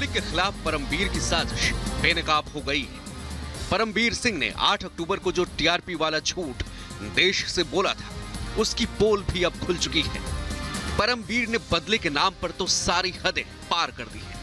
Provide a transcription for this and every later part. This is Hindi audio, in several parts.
रिपब्लिक के खिलाफ परमवीर की साजिश बेनकाब हो गई है। परमवीर सिंह ने 8 अक्टूबर को जो टीआरपी वाला झूठ देश से बोला था, उसकी पोल भी अब खुल चुकी है। परमवीर ने बदले के नाम पर तो सारी हदें पार कर दी है।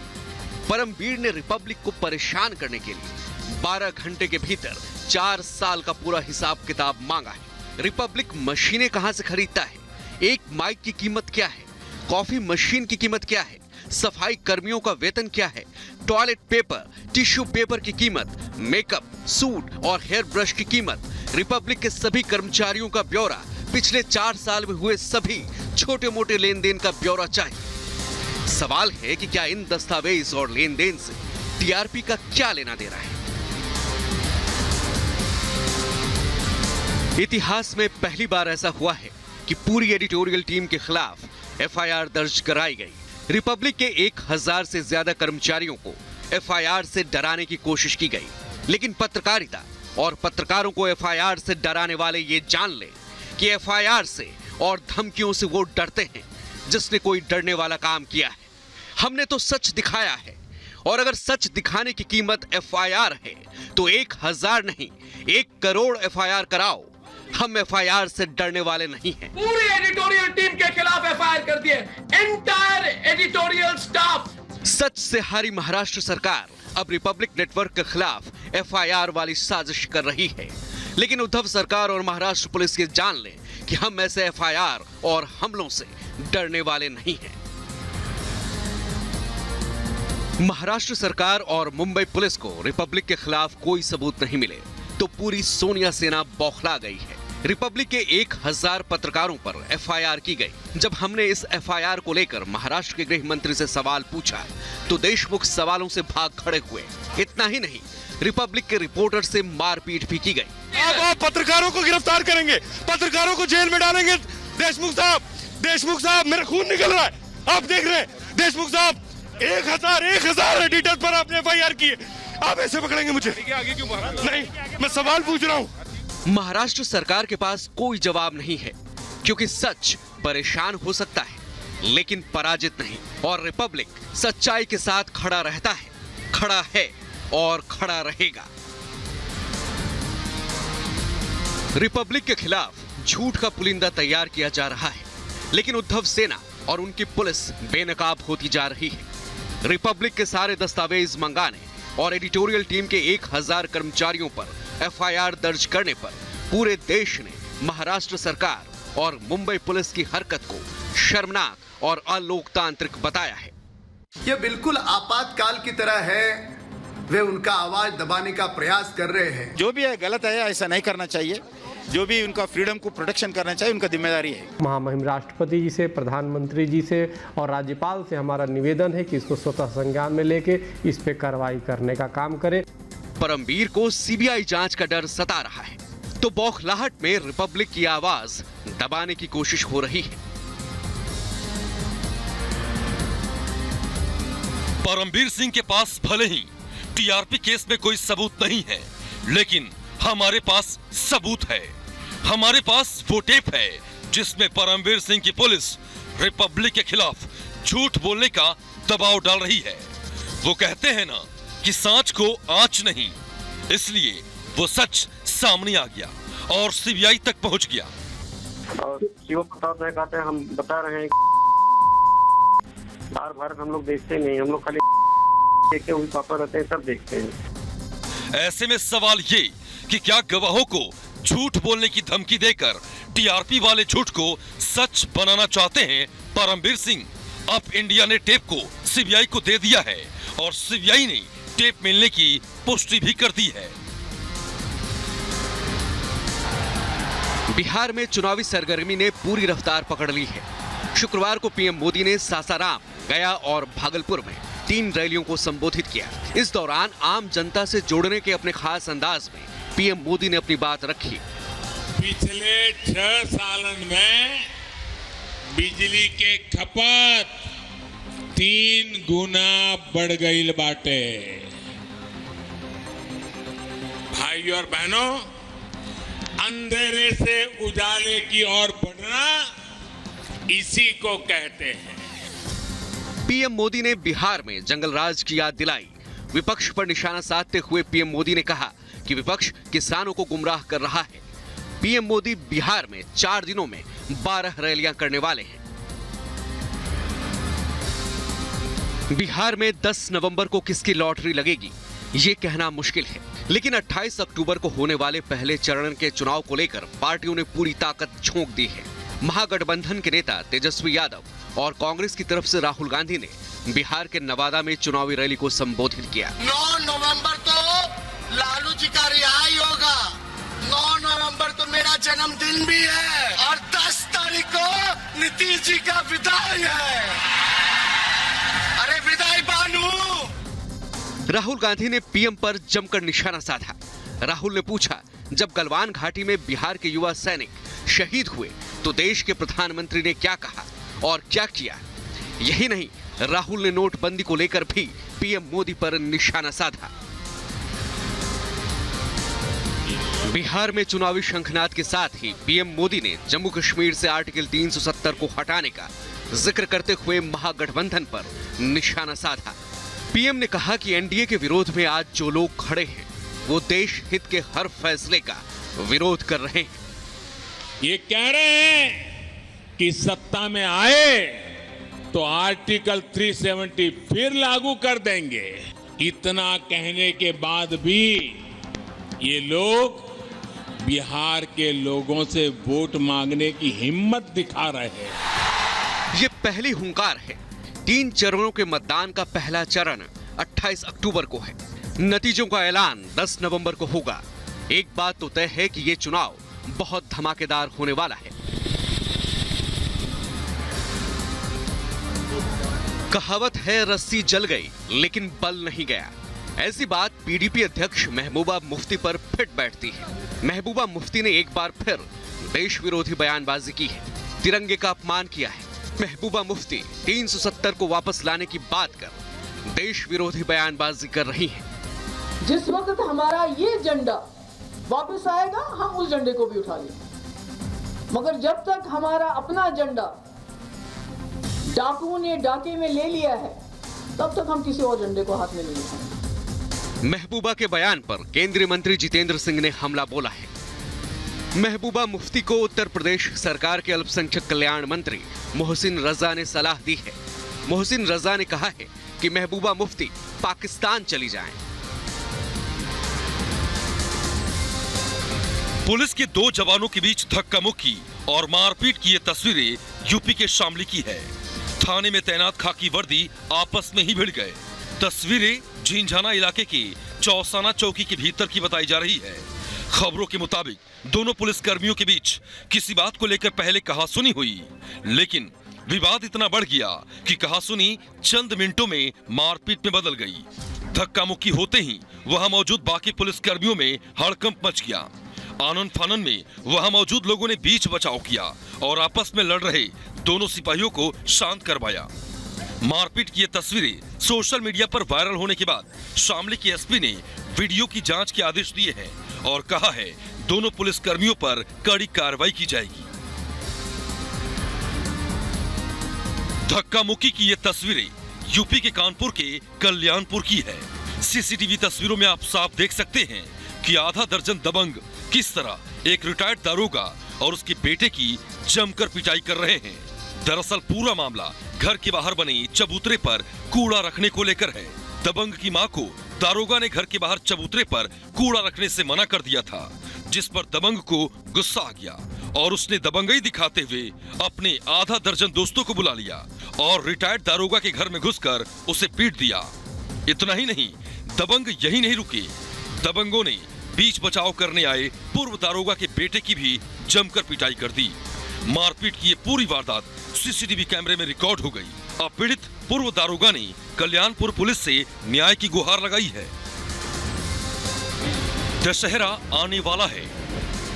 परमवीर ने रिपब्लिक को परेशान करने के लिए 12 घंटे के भीतर 4 साल का पूरा हिसाब किताब मांगा है। रिपब्लिक मशीनें कहां से खरीदता है, एक माइक की कीमत क्या है, कॉफी मशीन की कीमत क्या है, सफाई कर्मियों का वेतन क्या है, टॉयलेट पेपर, टिश्यू पेपर की कीमत, मेकअप, सूट और हेयर ब्रश की कीमत, रिपब्लिक के सभी कर्मचारियों का ब्यौरा, पिछले 4 साल में हुए सभी छोटे मोटे लेन देन का ब्यौरा चाहिए। सवाल है कि क्या इन दस्तावेज और लेन देन से टीआरपी का क्या लेना देना है। इतिहास में पहली बार ऐसा हुआ है कि पूरी एडिटोरियल टीम के खिलाफ एफआईआर दर्ज कराई गई। रिपब्लिक के 1000 से ज्यादा कर्मचारियों को एफआईआर से डराने की कोशिश की गई, लेकिन पत्रकारिता और पत्रकारों को एफआईआर से डराने वाले ये जान ले कि एफआईआर से और धमकियों से वो डरते हैं जिसने कोई डरने वाला काम किया है। हमने तो सच दिखाया है, और अगर सच दिखाने की कीमत एफआईआर है तो 1000 नहीं 1 करोड़ एफआईआर कराओ। हम एफआईआर से डरने वाले नहीं हैं। पूरी एडिटोरियल टीम के खिलाफ एफआईआर कर दिए, एंटायर एडिटोरियल स्टाफ। सच से हारी महाराष्ट्र सरकार अब रिपब्लिक नेटवर्क के खिलाफ एफआईआर वाली साजिश कर रही है, लेकिन उद्धव सरकार और महाराष्ट्र पुलिस ये जान लें कि हम ऐसे एफआईआर और हमलों से डरने वाले नहीं हैं। महाराष्ट्र सरकार और मुंबई पुलिस को रिपब्लिक के खिलाफ कोई सबूत नहीं मिले तो पूरी सोनिया सेना बौखला गई है। रिपब्लिक के 1000 पत्रकारों पर एफआईआर की गई। जब हमने इस एफआईआर को लेकर महाराष्ट्र के गृह मंत्री से सवाल पूछा तो देशमुख सवालों से भाग खड़े हुए। इतना ही नहीं, रिपब्लिक के रिपोर्टर से मारपीट भी की गई। अब आप पत्रकारों को गिरफ्तार करेंगे, पत्रकारों को जेल में डालेंगे। देशमुख साहब मेरा खून निकल रहा है, आप देख रहे हैं। देशमुख साहब 1000 एडिटर पर आपने एफआईआर की है, आप ऐसे पकड़ेंगे मुझे? आगे क्यों? नहीं, मैं सवाल पूछ रहा हूँ। महाराष्ट्र सरकार के पास कोई जवाब नहीं है, क्योंकि सच परेशान हो सकता है लेकिन पराजित नहीं, और रिपब्लिक सच्चाई के साथ खड़ा रहता है, खड़ा है और खड़ा रहेगा। रिपब्लिक के खिलाफ झूठ का पुलिंदा तैयार किया जा रहा है, लेकिन उद्धव सेना और उनकी पुलिस बेनकाब होती जा रही है। रिपब्लिक के सारे दस्तावेज मंगाने और एडिटोरियल टीम के 1000 कर्मचारियों पर एफआईआर दर्ज करने पर पूरे देश ने महाराष्ट्र सरकार और मुंबई पुलिस की हरकत को शर्मनाक और अलोकतांत्रिक बताया है। यह बिल्कुल आपातकाल की तरह है, वे उनका आवाज दबाने का प्रयास कर रहे हैं। जो भी है गलत है, ऐसा नहीं करना चाहिए। जो भी उनका फ्रीडम को प्रोटेक्शन करना चाहिए, उनका जिम्मेदारी है। महामहिम राष्ट्रपति जी से, प्रधानमंत्री जी से और राज्यपाल से हमारा निवेदन है कि इसको स्वतः संज्ञान में लेके इस पे कार्रवाई करने का काम करें। परमवीर को सीबीआई जांच का डर सता रहा है तो बौखलाहट में रिपब्लिक की आवाज दबाने की कोशिश हो रही है। परमवीर सिंह के पास भले ही टीआरपी केस में कोई सबूत नहीं है, लेकिन हमारे पास सबूत है। हमारे पास वो टेप है जिसमें परमवीर सिंह की पुलिस रिपब्लिक के खिलाफ झूठ बोलने का दबाव डाल रही है। वो कहते हैं ना कि सांच को आंच नहीं, इसलिए वो सच सामने आ गया और सीबीआई तक पहुंच गया। और शिव प्रताप भाई कहते हैं, हम बता रहे हैं बार बार हम लोग देखते नहीं, हम लोग खाली देखे हुए पापा रहते हैं, सब देखते हैं। ऐसे में सवाल ये कि क्या गवाहों को झूठ बोलने की धमकी देकर टीआरपी वाले झूठ को सच बनाना चाहते हैं परमवीर सिंह? अब इंडिया ने टेप को सीबीआई को दे दिया है और सीबीआई ने टेप मिलने की पुष्टि भी कर दी है। बिहार में चुनावी सरगर्मी ने पूरी रफ्तार पकड़ ली है। शुक्रवार को पीएम मोदी ने सासाराम, गया और भागलपुर में 3 रैलियों को संबोधित किया। इस दौरान आम जनता से जोड़ने के अपने खास अंदाज में पीएम मोदी ने अपनी बात रखी। पिछले 6 सालन में बिजली के खपत 3 गुना बढ़ गई बाटे। भाइयों और बहनों, अंधेरे से उजाले की ओर बढ़ना इसी को कहते हैं। पीएम मोदी ने बिहार में जंगल राज की याद दिलाई। विपक्ष पर निशाना साधते हुए पीएम मोदी ने कहा कि विपक्ष किसानों को गुमराह कर रहा है। पीएम मोदी बिहार में 4 दिनों में 12 रैलियां करने वाले हैं। बिहार में 10 नवंबर को किसकी लॉटरी लगेगी, ये कहना मुश्किल है, लेकिन 28 अक्टूबर को होने वाले पहले चरण के चुनाव को लेकर पार्टियों ने पूरी ताकत झोंक दी है। महागठबंधन के नेता तेजस्वी यादव और कांग्रेस की तरफ से राहुल गांधी ने बिहार के नवादा में चुनावी रैली को संबोधित किया। 9 नवंबर तो लालू जी का रिहाई होगा, 9 नवंबर तो मेरा जन्मदिन भी है और 10 तारीख को नीतीश जी का विदाई है। अरे विदाई बानू। राहुल गांधी ने पीएम पर जमकर निशाना साधा। राहुल ने पूछा, जब गलवान घाटी में बिहार के युवा सैनिक शहीद हुए तो देश के प्रधानमंत्री ने क्या कहा और क्या किया। यही नहीं, राहुल ने नोटबंदी को लेकर भी पीएम मोदी पर निशाना साधा। बिहार में चुनावी शंखनाद के साथ ही पीएम मोदी ने जम्मू कश्मीर से आर्टिकल 370 को हटाने का जिक्र करते हुए महागठबंधन पर निशाना साधा। पीएम ने कहा कि एनडीए के विरोध में आज जो लोग खड़े हैं वो देश हित के हर फैसले का विरोध कर रहे हैं। ये कह रहे हैं कि सत्ता में आए तो आर्टिकल 370 फिर लागू कर देंगे। इतना कहने के बाद भी ये लोग बिहार के लोगों से वोट मांगने की हिम्मत दिखा रहे हैं। ये पहली हुंकार है। 3 चरणों के मतदान का पहला चरण 28 अक्टूबर को है। नतीजों का ऐलान 10 नवंबर को होगा। एक बात तो तय है कि ये चुनाव बहुत धमाकेदार होने वाला है। कहावत है, रस्सी जल गई लेकिन बल नहीं गया। ऐसी बात पीडीपी अध्यक्ष महबूबा मुफ्ती पर फिट बैठती है। महबूबा मुफ्ती ने एक बार फिर देश विरोधी बयानबाजी की है, तिरंगे का अपमान किया है। महबूबा मुफ्ती 370 को वापस लाने की बात कर देश विरोधी बयानबाजी कर रही हैं। जिस वक्त हमारा ये झंडा वापस आएगा हम उस झंडे को भी उठा लेंगे, मगर जब तक हमारा अपना झंडा डाकुओं ने डाके में ले लिया है तब तक हम किसी और झंडे को हाथ में नहीं उठाएंगे। महबूबा के बयान पर केंद्रीय मंत्री जितेंद्र सिंह ने हमला बोला है। महबूबा मुफ्ती को उत्तर प्रदेश सरकार के अल्पसंख्यक कल्याण मंत्री मोहसिन रजा ने सलाह दी है। मोहसिन रजा ने कहा है कि महबूबा मुफ्ती पाकिस्तान चली जाएं। पुलिस के 2 जवानों के बीच धक्का मुक्की और मारपीट की ये तस्वीरें यूपी के शामली की है। थाने में तैनात खाकी वर्दी आपस में ही भिड़ गए। तस्वीरें झिंझाना इलाके के चौसाना चौकी के भीतर की बताई जा रही है। खबरों के मुताबिक दोनों पुलिस कर्मियों के बीच किसी बात को लेकर पहले कहासुनी हुई, लेकिन विवाद इतना बढ़ गया कि कहासुनी चंद मिनटों में मारपीट में बदल गई। धक्का मुक्की होते ही वहां मौजूद बाकी पुलिस कर्मियों में हड़कंप मच गया। आनन फानन में वहां मौजूद लोगों ने बीच बचाव किया और आपस में लड़ रहे दोनों सिपाहियों को शांत करवाया। मारपीट की ये तस्वीरें सोशल मीडिया पर वायरल होने के बाद शामली के एसपी ने वीडियो की जांच के आदेश दिए हैं और कहा है दोनों पुलिस कर्मियों पर कड़ी कार्रवाई की जाएगी। धक्का मुक्की की ये तस्वीरें यूपी के कानपुर के कल्याणपुर की है। सीसीटीवी तस्वीरों में आप साफ देख सकते हैं कि आधा दर्जन दबंग किस तरह एक रिटायर्ड दारोगा और उसके बेटे की जमकर पिटाई कर रहे हैं। दरअसल पूरा मामला घर के बाहर बने चबूतरे पर कूड़ा रखने को लेकर है। दबंग की मां को दारोगा ने घर के बाहर चबूतरे पर कूड़ा रखने से मना कर दिया था, जिस पर दबंग को गुस्सा आ गया और उसने दबंगई दिखाते हुए अपने आधा दर्जन दोस्तों को बुला लिया और रिटायर्ड दारोगा के घर में घुसकर उसे पीट दिया। इतना ही नहीं, दबंग यही नहीं रुके, दबंगों ने बीच बचाव करने आए पूर्व दारोगा के बेटे की भी जमकर पिटाई कर दी। मारपीट की ये पूरी वारदात सीसीटीवी कैमरे में रिकॉर्ड हो गई। अब पीड़ित पूर्व दारोगा ने कल्याणपुर पुलिस से न्याय की गुहार लगाई है। दशहरा आने वाला है।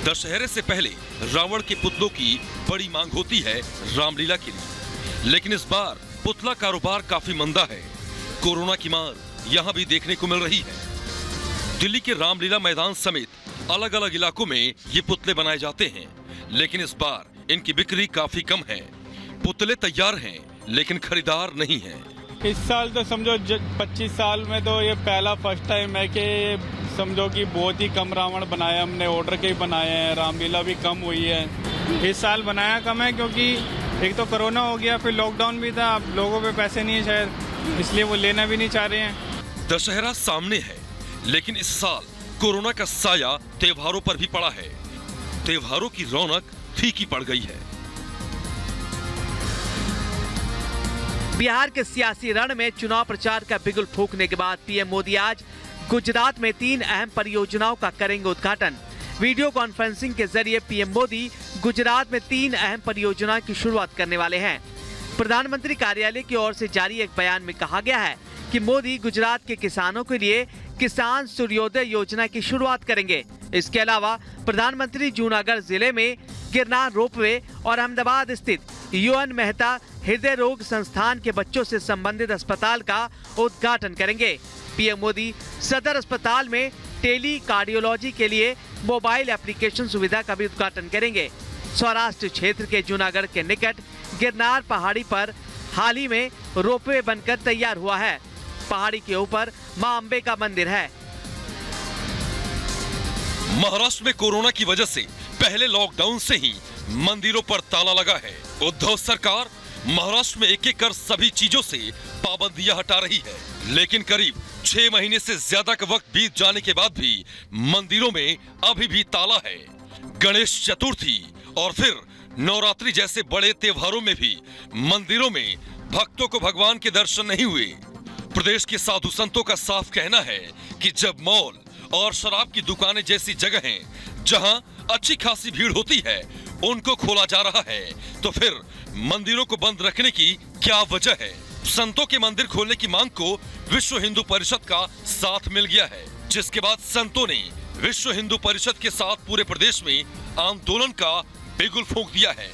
दशहरे से पहले रावण के पुतलों की बड़ी मांग होती है रामलीला के लिए, लेकिन इस बार पुतला कारोबार काफी मंदा है। कोरोना की मार यहाँ भी देखने को मिल रही है। दिल्ली के रामलीला मैदान समेत अलग अलग इलाकों में ये पुतले बनाए जाते हैं, लेकिन इस बार इनकी बिक्री काफी कम है। पुतले तैयार हैं लेकिन खरीदार नहीं है। इस साल तो समझो 25 साल में तो ये पहला फर्स्ट टाइम है कि समझो कि बहुत ही कम रावण बनाया हमने, ऑर्डर के ही बनाए हैं। रामलीला भी कम हुई है। इस साल बनाया कम है क्योंकि एक तो कोरोना हो गया, फिर लॉकडाउन भी था, अब लोगों पे पैसे नहीं है शायद, इसलिए वो लेना भी नहीं चाह रहे हैं। दशहरा सामने है, लेकिन इस साल कोरोना का साया त्योहारों पर भी पड़ा है। त्योहारों की रौनक फीकी पड़ गई है। बिहार के सियासी रण में चुनाव प्रचार का बिगुल फूंकने के बाद पीएम मोदी आज गुजरात में 3 अहम परियोजनाओं का करेंगे उद्घाटन। वीडियो कॉन्फ्रेंसिंग के जरिए पीएम मोदी गुजरात में 3 अहम परियोजनाओं की शुरुआत करने वाले हैं। प्रधानमंत्री कार्यालय की ओर से जारी एक बयान में कहा गया है कि मोदी गुजरात के किसानों के लिए किसान सूर्योदय योजना की शुरुआत करेंगे। इसके अलावा प्रधानमंत्री जूनागढ़ जिले में गिरनार रोपवे और अहमदाबाद स्थित यूएन मेहता हृदय रोग संस्थान के बच्चों से संबंधित अस्पताल का उद्घाटन करेंगे। पीएम मोदी सदर अस्पताल में टेली कार्डियोलॉजी के लिए मोबाइल एप्लीकेशन सुविधा का भी उद्घाटन करेंगे। सौराष्ट्र क्षेत्र के जूनागढ़ के निकट गिरनार पहाड़ी पर हाल ही में रोपवे बनकर तैयार हुआ है। पहाड़ी के ऊपर मां अंबे का मंदिर है। महाराष्ट्र में कोरोना की वजह से पहले लॉकडाउन से ही मंदिरों पर ताला लगा है। उद्धव सरकार महाराष्ट्र में एक-एक कर सभी चीजों से पाबंदियां हटा रही है, लेकिन करीब 6 महीने से ज्यादा का वक्त बीत जाने के बाद भी मंदिरों में अभी भी ताला है। गणेश चतुर्थी और फिर नवरात्रि जैसे बड़े त्योहारों में भी मंदिरों में भक्तों को भगवान के दर्शन नहीं हुए। प्रदेश के साधु संतों का साफ कहना है कि जब मॉल और शराब की दुकानें जैसी जगहें जहां अच्छी खासी भीड़ होती है उनको खोला जा रहा है, तो फिर मंदिरों को बंद रखने की क्या वजह है? संतों के मंदिर खोलने की मांग को विश्व हिंदू परिषद का साथ मिल गया है, जिसके बाद संतों ने विश्व हिंदू परिषद के साथ पूरे प्रदेश में आंदोलन का बिगुल फूंक दिया है।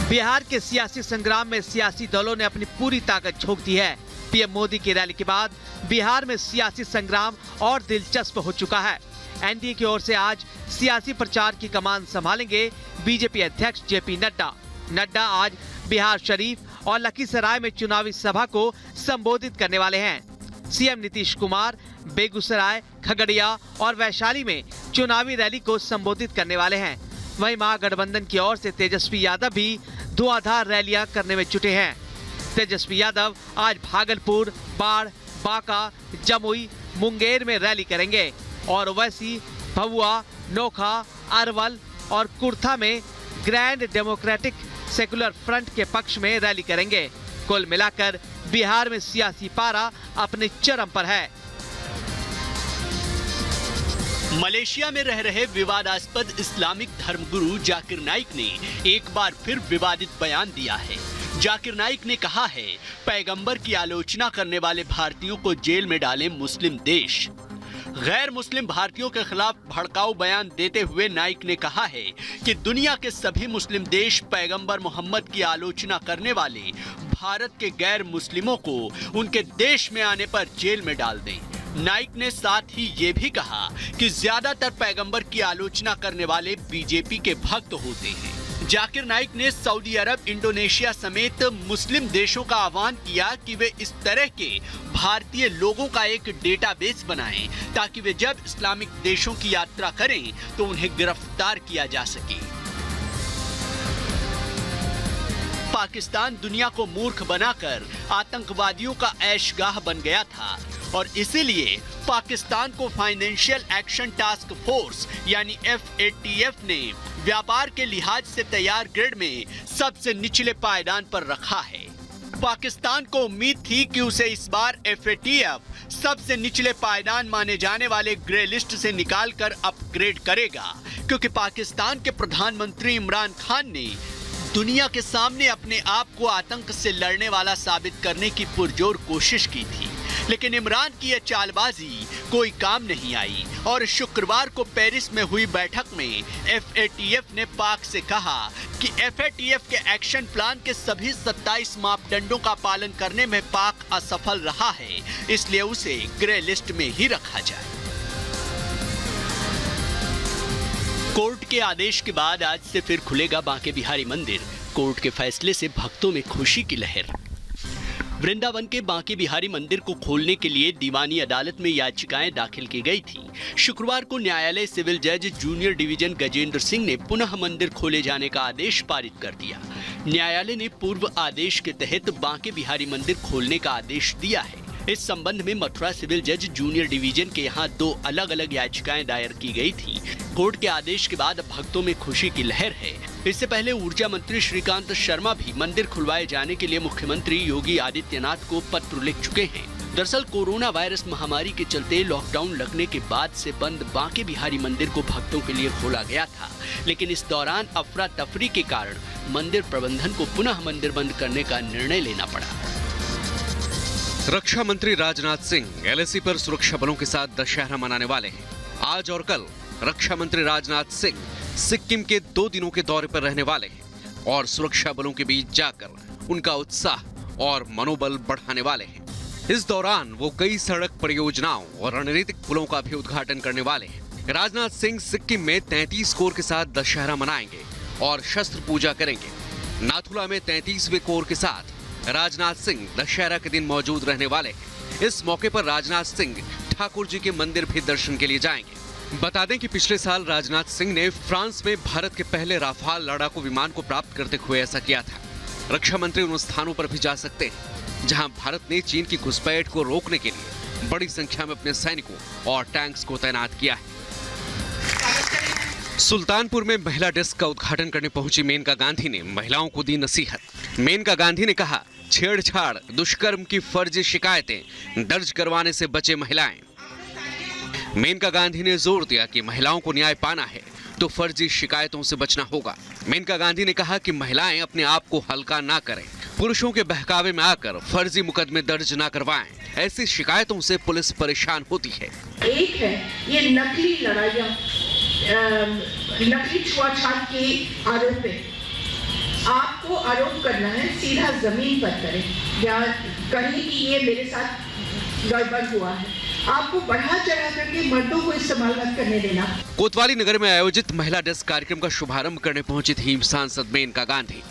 बिहार के सियासी संग्राम में सियासी दलों ने अपनी पूरी ताकत झोंक दी है। पीएम मोदी की रैली के बाद बिहार में सियासी संग्राम और दिलचस्प हो चुका है। एनडीए की ओर से आज सियासी प्रचार की कमान संभालेंगे बीजेपी अध्यक्ष जेपी नड्डा। नड्डा आज बिहार शरीफ और लखीसराय में चुनावी सभा को संबोधित करने वाले हैं। सीएम नीतीश कुमार बेगूसराय, खगड़िया और वैशाली में चुनावी रैली को संबोधित करने वाले हैं। वहीं महागठबंधन की ओर से तेजस्वी यादव भी धुआंधार रैलियां करने में जुटे हैं। तेजस्वी यादव आज भागलपुर, बाढ़, बांका, जमुई, मुंगेर में रैली करेंगे और ओवैसी, भभुआ, नोखा, अरवल और कुर्था में ग्रैंड डेमोक्रेटिक सेकुलर फ्रंट के पक्ष में रैली करेंगे। कुल मिलाकर बिहार में सियासी पारा अपने चरम पर है। मलेशिया में रह रहे विवादास्पद इस्लामिक धर्मगुरु जाकिर नाइक ने एक बार फिर विवादित बयान दिया है। जाकिर नाइक ने कहा है, पैगंबर की आलोचना करने वाले भारतीयों को जेल में डालें मुस्लिम देश। गैर मुस्लिम भारतीयों के खिलाफ भड़काऊ बयान देते हुए नाइक ने कहा है कि दुनिया के सभी मुस्लिम देश पैगंबर मोहम्मद की आलोचना करने वाले भारत के गैर मुस्लिमों को उनके देश में आने पर जेल में डाल दें। नाइक ने साथ ही ये भी कहा कि ज्यादातर पैगंबर की आलोचना करने वाले बीजेपी के भक्त होते हैं। जाकिर नाइक ने सऊदी अरब, इंडोनेशिया समेत मुस्लिम देशों का आह्वान किया कि वे इस तरह के भारतीय लोगों का एक डेटाबेस बनाएं ताकि वे जब इस्लामिक देशों की यात्रा करें तो उन्हें गिरफ्तार किया जा सके। पाकिस्तान दुनिया को मूर्ख बनाकर आतंकवादियों का ऐशगाह बन गया था और इसीलिए पाकिस्तान को फाइनेंशियल एक्शन टास्क फोर्स यानी FATF ने व्यापार के लिहाज से तैयार ग्रेड में सबसे निचले पायदान पर रखा है। पाकिस्तान को उम्मीद थी कि उसे इस बार FATF सबसे निचले पायदान माने जाने वाले ग्रे लिस्ट से निकालकर अपग्रेड करेगा, क्योंकि पाकिस्तान के प्रधानमंत्री इमरान खान ने दुनिया के सामने अपने आप को आतंक से लड़ने वाला साबित करने की पुरजोर कोशिश की थी। लेकिन इमरान की यह चालबाजी कोई काम नहीं आई और शुक्रवार को पेरिस में हुई बैठक में FATF ने पाक से कहा कि FATF के एक्शन प्लान के सभी 27 मापदंडों का पालन करने में पाक असफल रहा है, इसलिए उसे ग्रे लिस्ट में ही रखा जाए। कोर्ट के आदेश के बाद आज से फिर खुलेगा बांके बिहारी मंदिर। कोर्ट के फैसले से भक्तों में खुशी की लहर। वृंदावन के बांके बिहारी मंदिर को खोलने के लिए दीवानी अदालत में याचिकाएं दाखिल की गई थी। शुक्रवार को न्यायालय सिविल जज जूनियर डिवीजन गजेंद्र सिंह ने पुनः मंदिर खोले जाने का आदेश पारित कर दिया। न्यायालय ने पूर्व आदेश के तहत बांके बिहारी मंदिर खोलने का आदेश दिया है। इस संबंध में मथुरा सिविल जज जूनियर डिवीजन के यहाँ 2 अलग अलग याचिकाएं दायर की गई थी। कोर्ट के आदेश के बाद भक्तों में खुशी की लहर है। इससे पहले ऊर्जा मंत्री श्रीकांत शर्मा भी मंदिर खुलवाए जाने के लिए मुख्यमंत्री योगी आदित्यनाथ को पत्र लिख चुके हैं। दरअसल कोरोना वायरस महामारी के चलते लॉकडाउन लगने के बाद से बंद बांके बिहारी मंदिर को भक्तों के लिए खोला गया था, लेकिन इस दौरान अफरा तफरी के कारण मंदिर प्रबंधन को पुनः मंदिर बंद करने का निर्णय लेना पड़ा। रक्षा मंत्री राजनाथ सिंह एलएसी पर सुरक्षा बलों के साथ दशहरा मनाने वाले हैं। आज और कल रक्षा मंत्री राजनाथ सिंह सिक्किम के 2 दिनों के दौरे पर रहने वाले हैं और सुरक्षा बलों के बीच जाकर उनका उत्साह और मनोबल बढ़ाने वाले हैं। इस दौरान वो कई सड़क परियोजनाओं और रणनीतिक पुलों का भी उद्घाटन करने वाले हैं। राजनाथ सिंह सिक्किम में 33 कोर के साथ दशहरा मनाएंगे और शस्त्र पूजा करेंगे। नाथुला में 33वें कोर के साथ राजनाथ सिंह दशहरा के दिन मौजूद रहने वाले हैं। इस मौके पर राजनाथ सिंह ठाकुर जी के मंदिर भी दर्शन के लिए जाएंगे। बता दें कि पिछले साल राजनाथ सिंह ने फ्रांस में भारत के पहले राफाल लड़ाकू विमान को प्राप्त करते हुए ऐसा किया था। रक्षा मंत्री उन स्थानों पर भी जा सकते हैं जहां भारत ने चीन की घुसपैठ को रोकने के लिए बड़ी संख्या में अपने सैनिकों और टैंक्स को तैनात किया है। सुल्तानपुर में महिला डेस्क का उद्घाटन करने पहुंची मेनका गांधी ने महिलाओं को दी नसीहत। मेनका गांधी ने कहा, छेड़छाड़, दुष्कर्म की फर्जी शिकायतें दर्ज करवाने से बचे महिलाएं। मेनका गांधी ने जोर दिया कि महिलाओं को न्याय पाना है तो फर्जी शिकायतों से बचना होगा। मेनका गांधी ने कहा कि महिलाएं अपने आप को हल्का ना करें, पुरुषों के बहकावे में आकर फर्जी मुकदमे दर्ज ना करवाएं। ऐसी शिकायतों से पुलिस परेशान होती है। एक है ये नकली लड़ाइयाँ, नकली छुआछात की आरोप है। आपको आरोप करना है सीधा जमीन पर करें या कहीं कि ये मेरे साथ गड़बड़ हुआ है। आपको बढ़ा चढ़ा करके मर्दों को इस्तेमाल मत करने देना। कोतवाली नगर में आयोजित महिला डेस्क कार्यक्रम का शुभारंभ करने पहुंची थी सांसद मेनका गांधी।